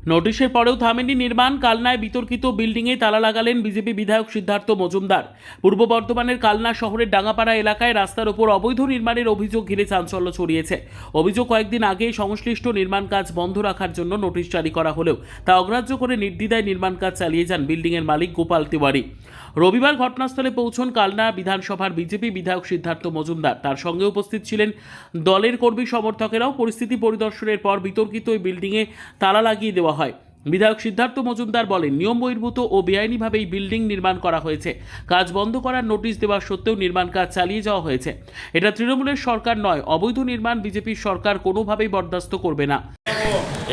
নোটিশের পরেও থামেনি নির্মাণ। কালনায় বিতর্কিত বিল্ডিংয়ে তালা লাগালেন বিজেপি বিধায়ক সিদ্ধার্থ মজুমদার। পূর্ব বর্ধমানের কালনা শহরের ডাঙ্গাপাড়া এলাকায় রাস্তার ওপর অবৈধ নির্মাণের অভিযোগ ঘিরে চাঞ্চল্য ছড়িয়েছে। অভিযোগ, কয়েকদিন আগে সংশ্লিষ্ট নির্মাণ কাজ বন্ধ রাখার জন্য নোটিশ জারি করা হলেও তা অগ্রাহ্য করে নির্দ্বিধায় নির্মাণ কাজ চালিয়ে যান বিল্ডিংয়ের মালিক গোপাল তিওয়ারি। রবিবার ঘটনাস্থলে পৌঁছন কালনা বিধানসভার বিজেপি বিধায়ক সিদ্ধার্থ মজুমদার। তার সঙ্গে উপস্থিত ছিলেন দলের কর্মী সমর্থকেরাও। পরিস্থিতি পরিদর্শনের পর বিতর্কিত ওই বিল্ডিংয়ে তালা লাগিয়ে দেওয়া হয়। বিধায়ক সিদ্ধার্থ মজুমদার বলেন, নিয়ম বহির্ভূত ও বেআইনিভাবে এই বিল্ডিং নির্মাণ করা হয়েছে। কাজ বন্ধ করার নোটিশ দেওয়া সত্ত্বেও নির্মাণ কাজ চালিয়ে যাওয়া হয়েছে। এটা তৃণমূলের সরকার নয়, অবৈধ নির্মাণ বিজেপির সরকার কোনোভাবেই বরদাস্ত করবে না।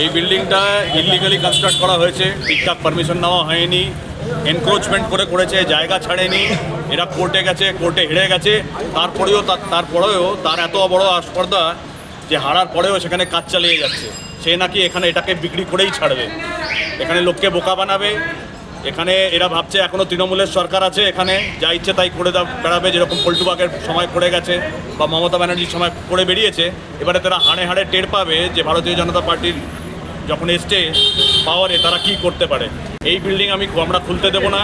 এই বিল্ডিংটা ইললিগালি কনস্ট্রাক্ট করা হয়েছে, ঠিকঠাক পারমিশন নেওয়া হয়নি, এনক্রোচমেন্ট করেছে, জায়গা ছাড়েনি। এরা কোর্টে গেছে, কোর্টে হেরে গেছে। তারপরেও তার এত বড় আস্পর্ধা যে হারার পরেও সেখানে কাজ চালিয়ে যাচ্ছে। সে নাকি এখানে এটাকে বিক্রি করেই ছাড়বে, এখানে লোককে বোকা বানাবে। এখানে এরা ভাবছে এখনও তৃণমূলের সরকার আছে, এখানে যা ইচ্ছে তাই করে বেড়াবে, যেরকম পল্টুবাগের সময় করে গেছে বা মমতা ব্যানার্জির সময় করে বেরিয়েছে। এবারে তারা হাড়ে হাড়ে টের পাবে যে ভারতীয় জনতা পার্টির যখন এসছে পাওয়ারে তারা কি করতে পারে। এই বিল্ডিং আমরা খুলতে দেবো না।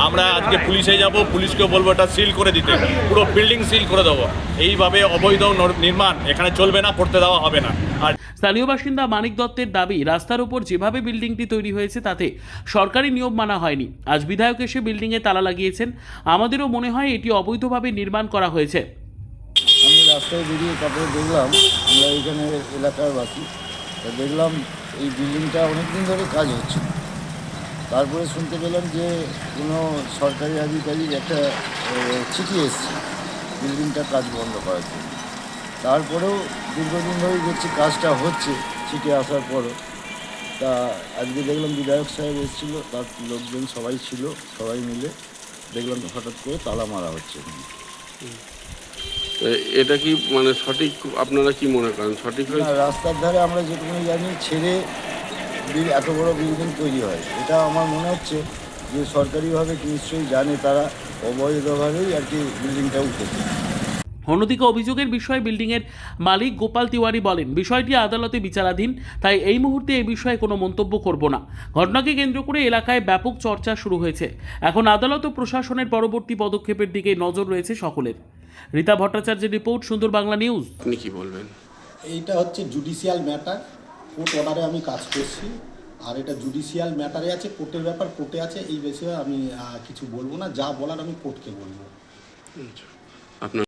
আমরা আজকে পুলিশে যাব, পুলিশকেও বলবো এটা সিল করে দিতে, পুরো বিল্ডিং সিল করে দেবো। এইভাবে অবৈধ নির্মাণ এখানে চলবে না, করতে দেওয়া হবে না। আর স্থানীয় বাসিন্দা মানিক দত্তের দাবি, রাস্তার উপর যেভাবে বিল্ডিংটি তৈরি হয়েছে তাতে সরকারি নিয়ম মানা হয়নি। আজ বিধায়ক এসে বিল্ডিংয়ে তালা লাগিয়েছেন। আমাদেরও মনে হয় এটি অবৈধভাবে নির্মাণ করা হয়েছে। আমি রাস্তায় বেরিয়ে তারপরে দেখলাম, আমরা এখানে এলাকার বাসী, দেখলাম এই বিল্ডিংটা অনেকদিন ধরে কাজ হচ্ছে। তারপরে শুনতে পেলাম যে কোনো সরকারি আধিকারিক একটা চিঠি এসছে বিল্ডিংটা কাজ বন্ধ করার জন্য। তারপরেও দীর্ঘদিন ধরেই দেখছি কাজটা হচ্ছে চিঠি আসার পরও। তা আজকে দেখলাম বিধায়ক সাহেব এসেছিলো, তার লোকজন সবাই ছিল, সবাই মিলে দেখলাম হঠাৎ করে তালা মারা হচ্ছে। এটা কি মানে সঠিক, আপনারা কি মনে করেন সঠিক? রাস্তার ধারে আমরা যেটুকুনি জানি ছেড়ে এত বড় বিল্ডিং তৈরি হয়, এটা আমার মনে হচ্ছে যে সরকারিভাবে নিশ্চয়ই জানে তারা, অবৈধভাবেই আর কি বিল্ডিংটা উঠেছে। অন্যদিকে অভিযোগের বিষয়ে বিল্ডিংয়ের মালিক গোপাল তিওয়ারি বলেন, বিষয়টি আদালতে বিচারাধীন, তাই এই মুহূর্তে এই বিষয়ে কোনো মন্তব্য করব না। ঘটনাকে কেন্দ্র করে এলাকায় ব্যাপক চর্চা শুরু হয়েছে। এখন আদালত ও প্রশাসনের পরবর্তী পদক্ষেপের দিকে নজর রয়েছে সকলের। রীতা ভট্টাচার্যের রিপোর্ট, সুন্দর বাংলা নিউজ। আপনি কি বলবেন? এইটা হচ্ছে জুডিশিয়াল ম্যাটার, কোর্ট অর্ডারে আমি কাজ করছি। আর এটা জুডিশিয়াল ম্যাটারে আছে, কোর্টের ব্যাপার কোর্টে আছে। এই বিষয়ে আমি কিছু বলবো না, যা বলার আমি কোর্টকে বলবো। আপনার